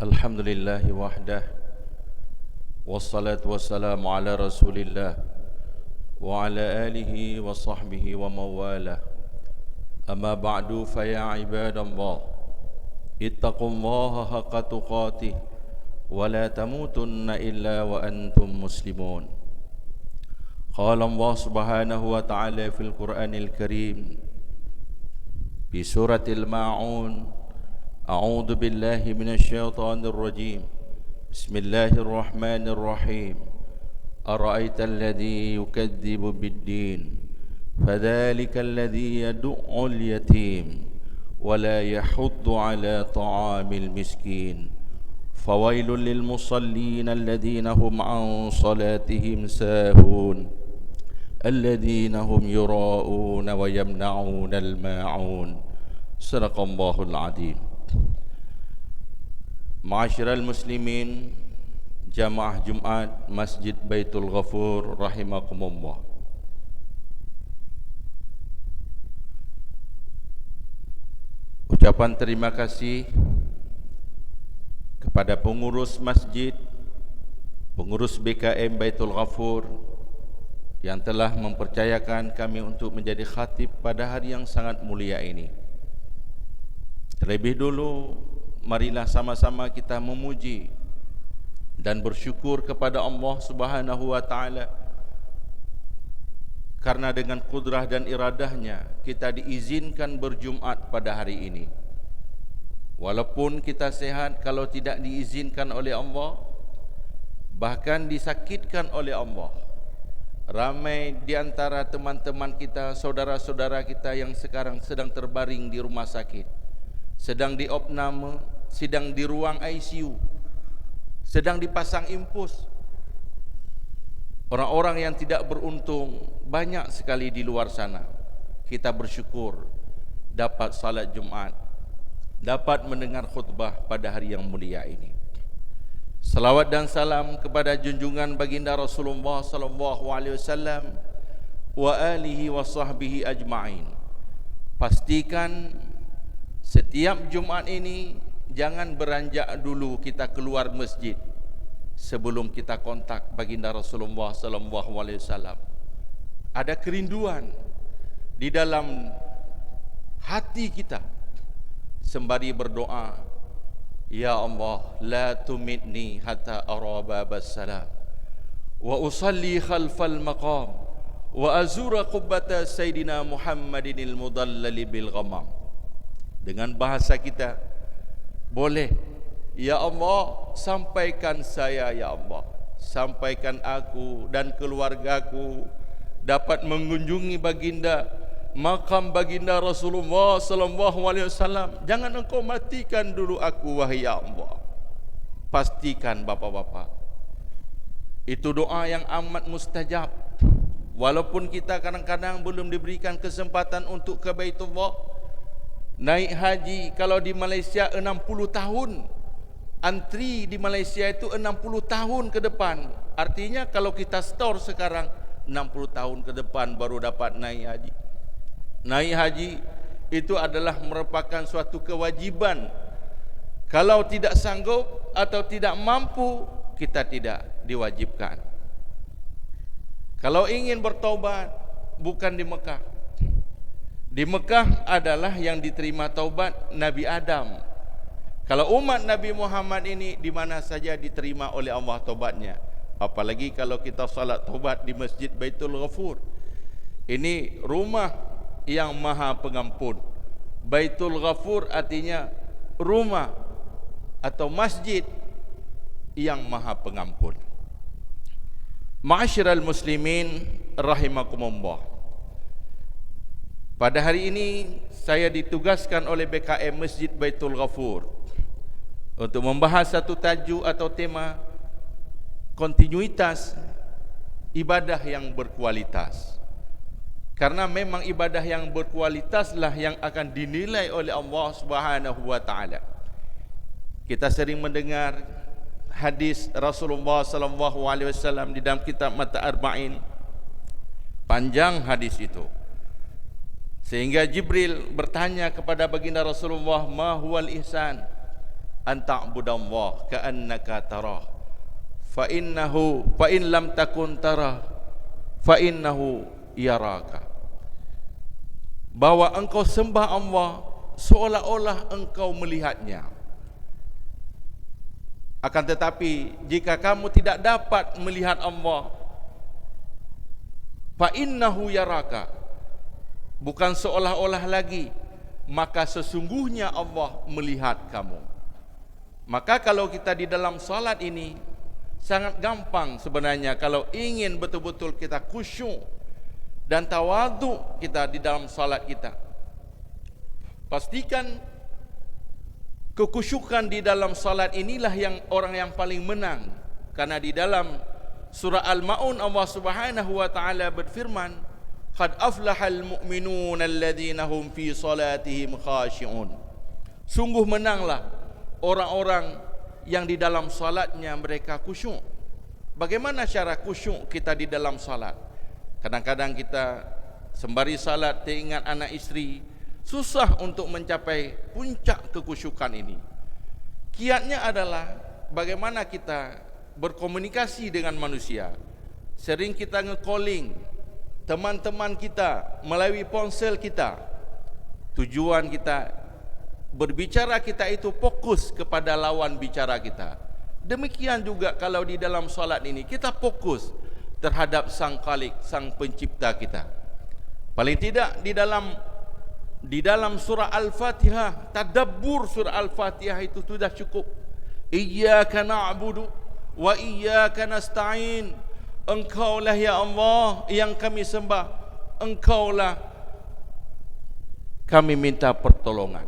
Alhamdulillah wahdah wassalatu wassalamu ala rasulillah wa ala alihi wa sahbihi wa mawalah. Amma ba'du fa ya ibadallah ittaqullaha haqqa tuqatih wa la tamutunna illa wa antum muslimun. Qala Allah subhanahu wa ta'ala fil Qur'anil Karim fi suratil Ma'un. أعوذ بالله من الشيطان الرجيم بسم الله الرحمن الرحيم أرأيت الذي يكذب بالدين فذلك الذي يدع اليتيم ولا يحض على طعام المسكين فويل للمصلين الذين هم عن صلاتهم ساهون الذين هم يراءون ويمنعون الماعون صدق الله العظيم. Ma'asyiral muslimin, jamaah Jumat Masjid Baitul Ghafur rahimakumullah. Ucapan terima kasih kepada pengurus masjid, pengurus BKM Baitul Ghafur yang telah mempercayakan kami untuk menjadi khatib pada hari yang sangat mulia ini. Terlebih dulu, marilah sama-sama kita memuji dan bersyukur kepada Allah Subhanahu wa taala karena dengan kudrah dan iradahnya kita diizinkan berjumat pada hari ini. Walaupun kita sehat, kalau tidak diizinkan oleh Allah, bahkan disakitkan oleh Allah, ramai di antara teman-teman kita, saudara-saudara kita yang sekarang sedang terbaring di rumah sakit, sedang diopname, sedang di ruang ICU, sedang dipasang infus. Orang-orang yang tidak beruntung banyak sekali di luar sana. Kita bersyukur dapat salat Jumat, dapat mendengar khutbah pada hari yang mulia ini. Salawat dan salam kepada junjungan baginda Rasulullah sallallahu alaihi wasallam wa alihi wa sahbihi ajma'in. Pastikan setiap Jumat ini jangan beranjak dulu kita keluar masjid sebelum kita kontak baginda Rasulullah sallallahu alaihi wasallam. Ada kerinduan di dalam hati kita sembari berdoa, ya Allah, la tumitni hatta ara babas salam wa usalli khalfal maqam wa azura qubbata sayyidina Muhammadinil mudallali bil ghamam. Dengan bahasa kita boleh, ya Allah, sampaikan saya, ya Allah, sampaikan aku dan keluargaku dapat mengunjungi baginda, makam baginda Rasulullah sallallahu alaihi wasallam. Jangan engkau matikan dulu aku, wahai ya Allah. Pastikan bapak-bapak, itu doa yang amat mustajab. Walaupun kita kadang-kadang belum diberikan kesempatan untuk ke Baitullah, naik haji, kalau di Malaysia 60 tahun, antri di Malaysia itu 60 tahun ke depan. Artinya kalau kita store sekarang, 60 tahun ke depan baru dapat naik haji. Naik haji itu adalah merupakan suatu kewajiban. Kalau tidak sanggup atau tidak mampu, kita tidak diwajibkan. Kalau ingin bertaubat, bukan di Mekah. Di Mekah adalah yang diterima taubat Nabi Adam. Kalau umat Nabi Muhammad ini di mana saja diterima oleh Allah taubatnya. Apalagi kalau kita salat taubat di Masjid Baitul Ghafur. Ini rumah yang maha pengampun. Baitul Ghafur artinya rumah atau masjid yang maha pengampun. Ma'asyiral muslimin rahimakumullah. Pada hari ini saya ditugaskan oleh BKM Masjid Baitul Ghafur untuk membahas satu tajuk atau tema kontinuitas ibadah yang berkualitas. Karena memang ibadah yang berkualitaslah yang akan dinilai oleh Allah Subhanahu wa taala. Kita sering mendengar hadis Rasulullah sallallahu alaihi wasallam di dalam kitab Mata Arba'in. Panjang hadis itu. Sehingga Jibril bertanya kepada baginda Rasulullah, ma huwal ihsan? an ta'budallaha ka'annaka tarah fa in lam takun tarah fa innahu yaraka. Bahwa engkau sembah Allah seolah-olah engkau melihatnya. Akan tetapi jika kamu tidak dapat melihat Allah, fa innahu yaraka, bukan seolah-olah lagi, maka sesungguhnya Allah melihat kamu. Maka kalau kita di dalam salat ini sangat gampang sebenarnya, kalau ingin betul-betul kita khusyuk dan tawaduk kita di dalam salat kita, pastikan kekhusyukan di dalam salat inilah yang orang yang paling menang. Karena di dalam surah Al-Maun Allah Subhanahu wa taala berfirman, qad aflahal mu'minuna alladhina hum fi salatihim khashi'un. Sungguh menanglah orang-orang yang di dalam salatnya mereka khusyuk. Bagaimana cara khusyuk kita di dalam salat? Kadang-kadang kita sembari salat teringat anak isteri, susah untuk mencapai puncak kekhusyukan ini. Kiatnya adalah bagaimana kita berkomunikasi dengan manusia. Sering kita nge-calling teman-teman kita melalui ponsel kita. Tujuan kita berbicara kita itu fokus kepada lawan bicara kita. Demikian juga kalau di dalam salat ini kita fokus terhadap Sang Khalik, Sang Pencipta kita. Paling tidak di dalam surah Al-Fatihah, tadabbur surah Al-Fatihah itu sudah cukup. Iyyaka na'budu wa iyyaka nasta'in. Engkaulah ya Allah yang kami sembah, Engkaulah kami minta pertolongan.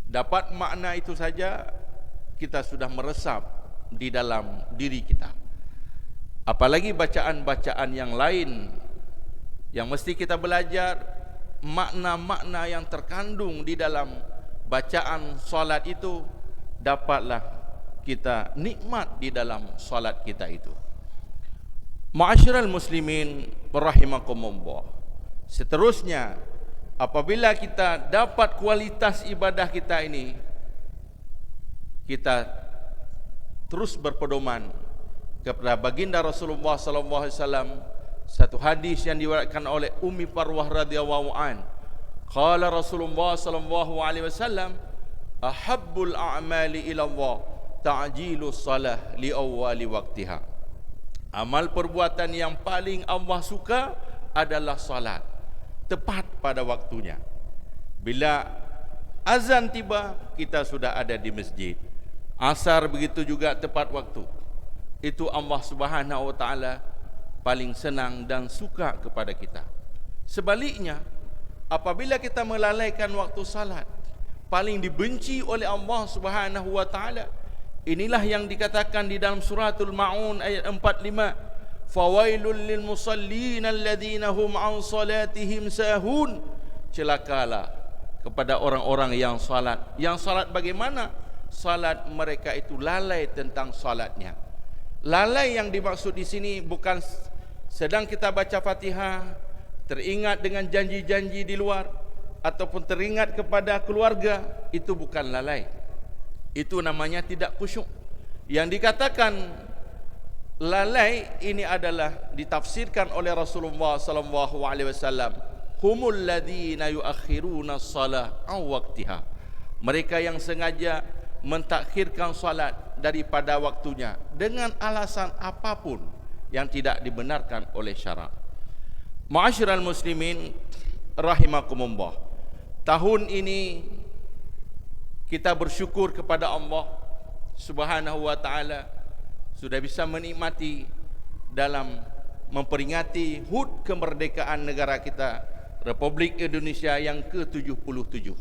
Dapat makna itu saja kita sudah meresap di dalam diri kita. Apalagi bacaan-bacaan yang lain yang mesti kita belajar, makna-makna yang terkandung di dalam bacaan salat itu, dapatlah kita nikmat di dalam salat kita itu. Ma'asyiral muslimin rahimakumullah. Seterusnya, apabila kita dapat kualitas ibadah kita ini, kita terus berpedoman kepada baginda Rasulullah sallallahu alaihi wasallam. Satu hadis yang diriwayatkan oleh Ummi Farwah radhiyallahu an, qala Rasulullah sallallahu alaihi wasallam, ahabbul a'mali ila Allah ta'jilus salah li awwali waqtiha. Amal perbuatan yang paling Allah suka adalah salat tepat pada waktunya. Bila azan tiba, kita sudah ada di masjid. Asar begitu juga tepat waktu. Itu Allah Subhanahu wa taala paling senang dan suka kepada kita. Sebaliknya, apabila kita melalaikan waktu salat, paling dibenci oleh Allah Subhanahu wa taala. Inilah yang dikatakan di dalam suratul Maun ayat 45, fawailul lil musallin alladhina hum an salatihim sahun. Celakalah kepada orang-orang yang salat. Yang salat bagaimana? Salat mereka itu lalai tentang salatnya. Lalai yang dimaksud di sini bukan sedang kita baca Fatihah teringat dengan janji-janji di luar ataupun teringat kepada keluarga, itu bukan lalai. Itu namanya tidak khusyuk. Yang dikatakan lalai ini adalah ditafsirkan oleh Rasulullah sallallahu alaihi wasallam, humul ladzina yuakhiruna shalah an waqtiha. Mereka yang sengaja mentakhirkan salat daripada waktunya dengan alasan apapun yang tidak dibenarkan oleh syarak. Ma'asyiral muslimin rahimakumullah. Tahun ini kita bersyukur kepada Allah Subhanahu wa taala sudah bisa menikmati dalam memperingati HUT kemerdekaan negara kita, Republik Indonesia yang ke-77.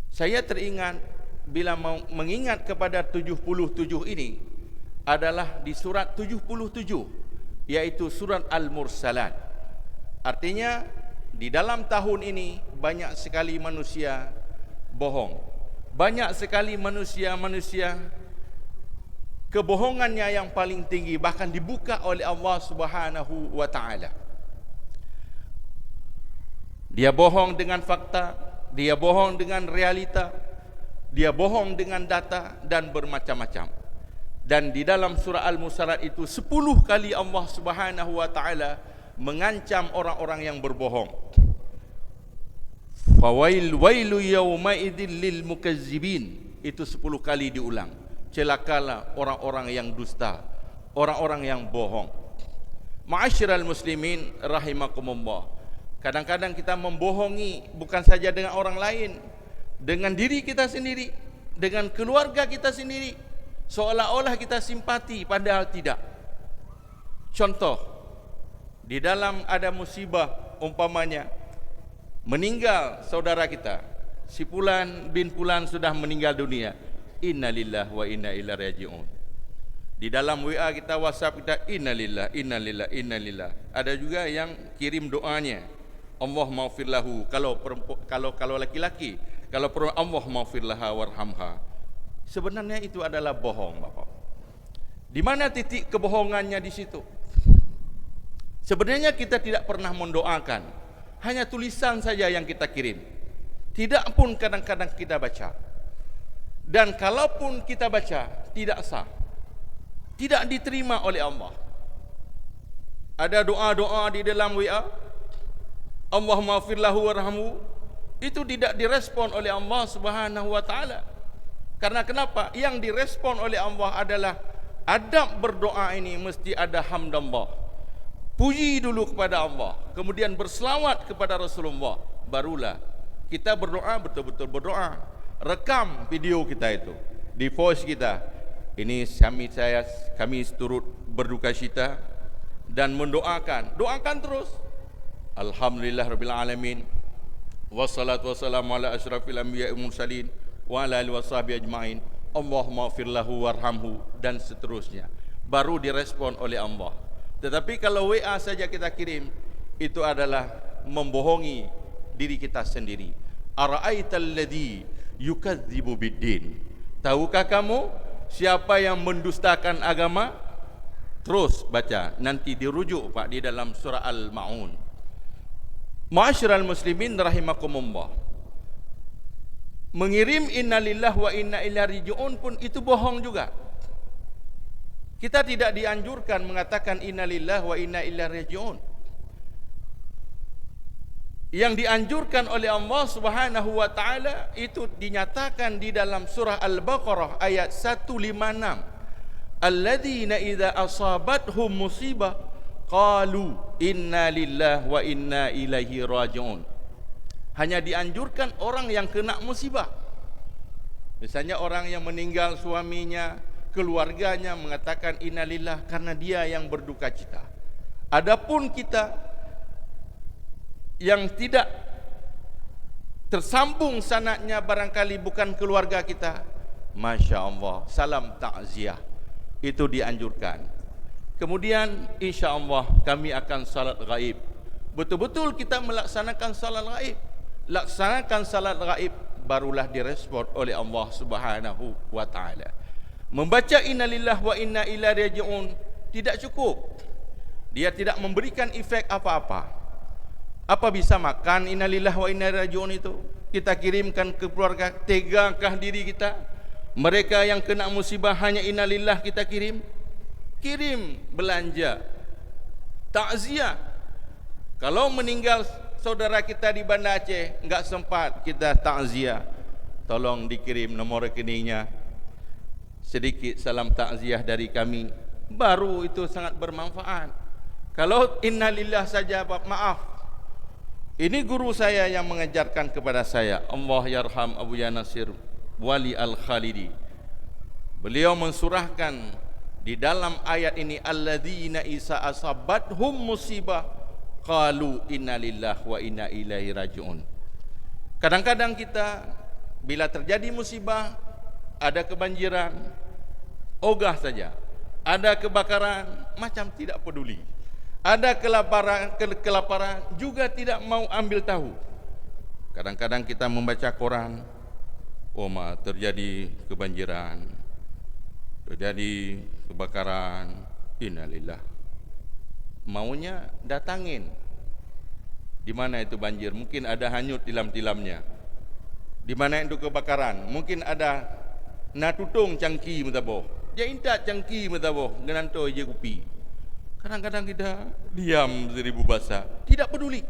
Saya teringat bila mengingat kepada 77 ini adalah di surat 77, yaitu surat Al-Mursalat. Artinya di dalam tahun ini banyak sekali manusia bohong. Banyak sekali manusia-manusia kebohongannya yang paling tinggi bahkan dibuka oleh Allah Subhanahu wa taala. Dia bohong dengan fakta, dia bohong dengan realita, dia bohong dengan data dan bermacam-macam. Dan di dalam surah Al-Mursalat itu 10 kali Allah Subhanahu wa taala mengancam orang-orang yang berbohong. Wailu yawma idzil lil mukazzibin. Itu 10 kali diulang. Celakalah orang-orang yang dusta, orang-orang yang bohong. Ma'asyiral muslimin rahimakumullah. Kadang-kadang kita membohongi bukan saja dengan orang lain, dengan diri kita sendiri, dengan keluarga kita sendiri, seolah-olah kita simpati padahal tidak. Contoh, di dalam ada musibah, umpamanya meninggal saudara kita, si Fulan bin Fulan sudah meninggal dunia, innalillahi wa inna ilaihi raji'un. Di dalam WA kita, WhatsApp kita, innalillah, innalillah, innalillah. Ada juga yang kirim doanya, Allah maghfir lahu. Kalau laki-laki, kalau perempuan, Allah maghfir laha warhamha. Sebenarnya itu adalah bohong, Bapak. Di mana titik kebohongannya di situ? Sebenarnya kita tidak pernah mendoakan, hanya tulisan saja yang kita kirim. Tidak pun kadang-kadang kita baca. Dan kalaupun kita baca, tidak sah, tidak diterima oleh Allah. Ada doa-doa di dalam WA, Allah maghfir lahu warhamhu, itu tidak direspon oleh Allah Subhanahu wa taala. Karena kenapa? Yang direspon oleh Allah adalah adab berdoa ini mesti ada hamdallah, puji dulu kepada Allah, kemudian berselawat kepada Rasulullah, barulah kita berdoa, betul-betul berdoa. Rekam video kita itu di voice kita, ini kami turut berduka cita dan mendoakan, doakan terus. Alhamdulillah rabbil alamin, wassalatu wassalamu ala asyrafil anbiya'i wal mursalin wa ala alihi washabihi ajmain, Allahumma ighfir lahu warhamhu, dan seterusnya. Baru direspon oleh Allah. Tetapi kalau WA saja kita kirim, itu adalah membohongi diri kita sendiri. Ara'aital ladzi yukadzibu biddin. Tahukah kamu siapa yang mendustakan agama? Terus baca, nanti dirujuk Pak di dalam surah Al-Ma'un. Ma'asyiral muslimin rahimakumullah. Mengirim innalillah wa inna ilaihi raji'un pun itu bohong juga. Kita tidak dianjurkan mengatakan innalillah wa inna ilaihi raji'un. Yang dianjurkan oleh Allah Subhanahu wa taala itu dinyatakan di dalam surah Al-Baqarah ayat 156. Alladzina idza asabathum musibah qalu inna lillahi wa inna ilaihi raji'un. Hanya dianjurkan orang yang kena musibah. Misalnya orang yang meninggal suaminya, keluarganya mengatakan innalillah karena dia yang berduka cita. Adapun kita yang tidak tersambung sanadnya, barangkali bukan keluarga kita, Masya Allah, salam takziah, itu dianjurkan. Kemudian insya Allah kami akan salat gaib. Betul-betul kita melaksanakan salat gaib. Laksanakan salat gaib, barulah direspon oleh Allah Subhanahu wa taala. Membaca innalillah wa inna ilaihi raji'un tidak cukup. Dia tidak memberikan efek apa-apa. Apa bisa makan innalillah wa inna ilaihi raji'un itu? Kita kirimkan ke keluarga, tegakah diri kita? Mereka yang kena musibah hanya innalillah kita kirim? Kirim belanja, takziah. Kalau meninggal saudara kita di Banda Aceh, enggak sempat kita takziah, tolong dikirim nomor rekeningnya, sedikit salam takziah dari kami, baru itu sangat bermanfaat. Kalau innalillah saja, maaf, ini guru saya yang mengajarkan kepada saya, Allah yarham Abu Yanasir Wali Al-Khalidi. Beliau mensurahkan di dalam ayat ini, alladzina isa asabathum musibah qalu innalillahi wa inna ilaihi raji'un. Kadang-kadang kita bila terjadi musibah, ada kebanjiran, ogah saja. Ada kebakaran, macam tidak peduli. Ada kelaparan juga tidak mau ambil tahu. Kadang-kadang kita membaca koran, terjadi kebanjiran, terjadi kebakaran, innalillah. Maunya datangin. Di mana itu banjir? Mungkin ada hanyut tilam-tilamnya. di mana itu kebakaran. Mungkin ada na tutung cangki metaboh. Dia intak cangki metaboh dengan to je kupi. Kadang-kadang kita diam seribu bahasa, tidak peduli.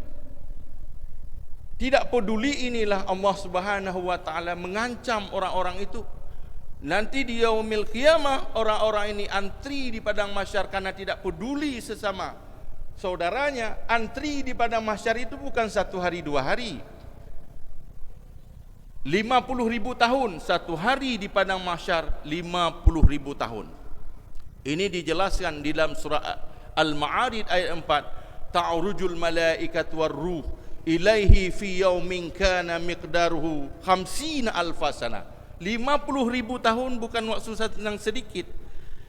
Tidak peduli, inilah Allah Subhanahu wa taala mengancam orang-orang itu. Nanti di yaumil qiyamah orang-orang ini antri di padang mahsyar karena tidak peduli sesama saudaranya. Antri di padang mahsyar itu bukan 1 hari 2 hari, 50.000 tahun. 1 hari di padang mahsyar 50.000 tahun. Ini dijelaskan di dalam surah Al-Ma'arij ayat 4. Ta'rujul malaikatu war-ruh ilaihi fi yaumin kana miqdaruhu 50 alfa sana. 50.000 tahun bukan waktu yang sedikit.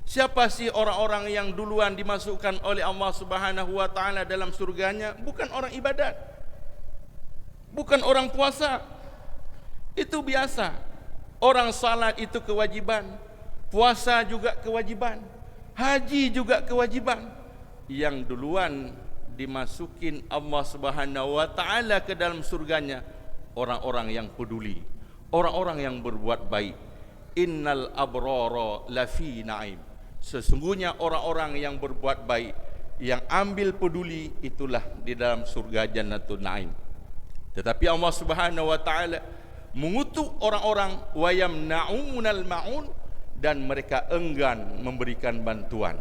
Siapa sih orang-orang yang duluan dimasukkan oleh Allah Subhanahu wa taala dalam surganya? Bukan orang ibadat, bukan orang puasa, itu biasa. Orang salat itu kewajiban, puasa juga kewajiban, haji juga kewajiban. Yang duluan dimasukin Allah Subhanahu wa taala ke dalam surganya orang-orang yang peduli, orang-orang yang berbuat baik. Innal abrara lafi na'im. Sesungguhnya orang-orang yang berbuat baik, yang ambil peduli, itulah di dalam surga Jannatul Na'im. Tetapi Allah Subhanahu wa taala mengutuk orang-orang wayamna'unal ma'un, dan mereka enggan memberikan bantuan.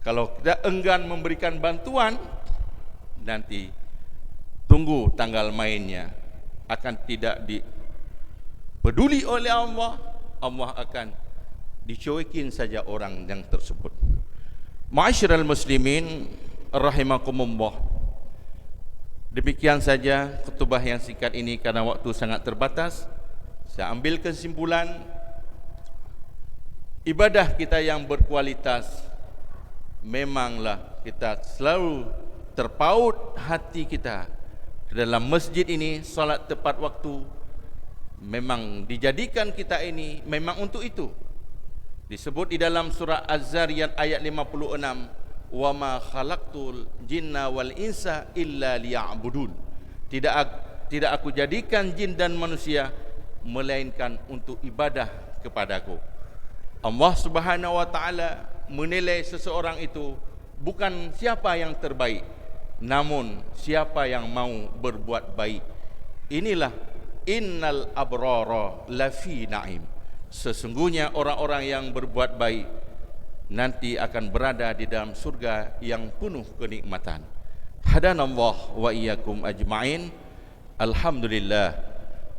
Kalau tidak enggan memberikan bantuan, nanti tunggu tanggal mainnya, akan tidak dipeduli oleh Allah. Allah akan dicuekin saja orang yang tersebut. Ma'asyiral muslimin rahimakumullah. Demikian saja khutbah yang singkat ini karena waktu sangat terbatas. Saya ambil kesimpulan, ibadah kita yang berkualitas, memanglah kita selalu terpaut hati kita dalam masjid ini, salat tepat waktu. Memang dijadikan kita ini memang untuk itu. Disebut di dalam surah Az-Zariyat ayat 56, wa ma khalaqtul jinna wal insa illa liya'budun. Tidak aku jadikan jin dan manusia melainkan untuk ibadah kepadaku. Allah Subhanahu wa taala menilai seseorang itu bukan siapa yang terbaik, namun siapa yang mau berbuat baik. Inilah innal abrara lafi na'im. Sesungguhnya orang-orang yang berbuat baik nanti akan berada di dalam surga yang penuh kenikmatan. Hadanallah wa iyyakum ajma'in. Alhamdulillah,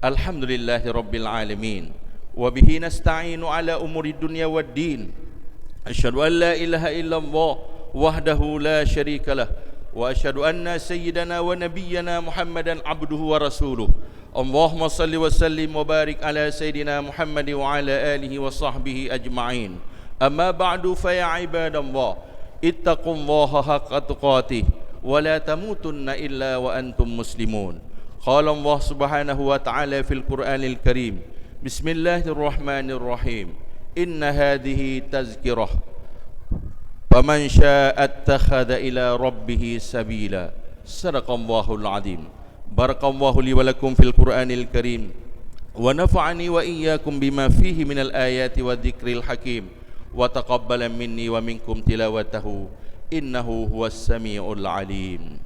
alhamdulillahi rabbil alamin, wa bihi nasta'inu ala umuri dunya waddin. Asyhadu an la ilaha illallah wahdahu la syarika lah, wa asyhadu anna sayyidana wa nabiyyana Muhammadan abduhu wa rasuluh. Allahumma salli wa sallim wa barik ala sayyidina Muhammad wa ala alihi wa sahbihi ajma'in. Amma ba'du fa ya ibadallah, ittaqullaha haqqa tuqatih wa la tamutunna illa wa antum muslimun. Qala Allah Subhanahu wa ta'ala fil Qur'anil Karim, Bismillahirrahmanirrahim. Inna hadhihi tazkirah faman syaa'a attakhadha ila rabbih sabila. Sadaqallahul azim. Barakallahu li wa lakum fil Qur'anil Karim wa nafa'ani wa iyyakum bima fihi minal ayati wa dzikril hakim wa taqabbala minni wa minkum tilawatahu innahu huwas samiul alim.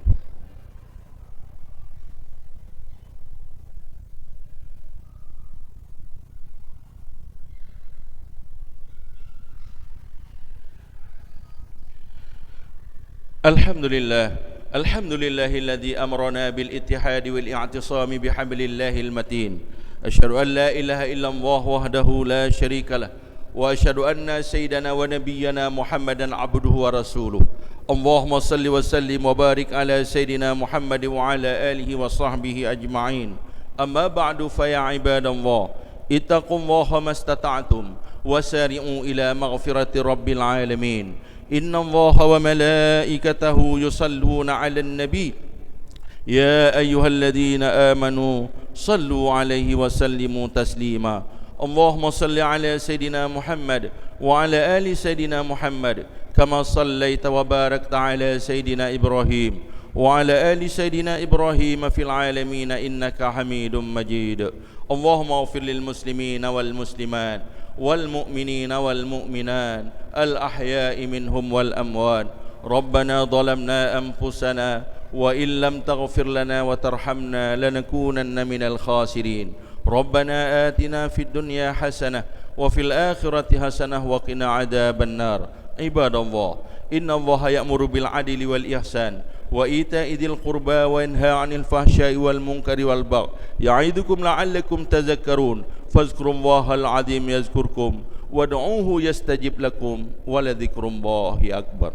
Alhamdulillah, alhamdulillahilladzi amrana bil ittihadi wal i'tisami bihablillahil matin. Asyhadu an la ilaha illallah wahdahu la syarika lah, wa asyhadu anna sayyidana wa nabiyyana Muhammadan abduhu wa rasuluh. Allahumma salli wa sallim wa barik ala sayyidina Muhammad wa ala alihi wa sahbihi ajma'in. Amma ba'du fa ya ibadallah, ittaqullaha mastata'tum wasari'u ila maghfirati rabbil alamin. Inna Allaha wa malaikatahu yusalluna 'alan nabi ya ayyuhalladzina amanu sallu 'alaihi wa sallimu taslima. Allahumma salli 'ala sayidina Muhammad wa 'ala ali sayidina Muhammad kama sallaita wa barakta 'ala sayidina Ibrahim وعلى آل سيدنا إبراهيم في العالمين إنك حميد مجيد. اللهم اغفر للمسلمين والمسلمات والمؤمنين والمؤمنات الأحياء منهم والأموات. ربنا ظلمنا أنفسنا وإن لم تغفر لنا وترحمنا لنكونن من الخاسرين. ربنا آتنا في الدنيا حسنة وفي الآخرة حسنة وقنا عذاب النار. عباد الله، إن الله يأمر بالعدل والإحسان وإيتاء ذي القربى وينهى عن الفحشاء والمنكر والبغي يعظكم لعلكم تذكرون. فاذكروا الله العظيم يذكركم وادعوه يستجب لكم ولذكر الله أكبر.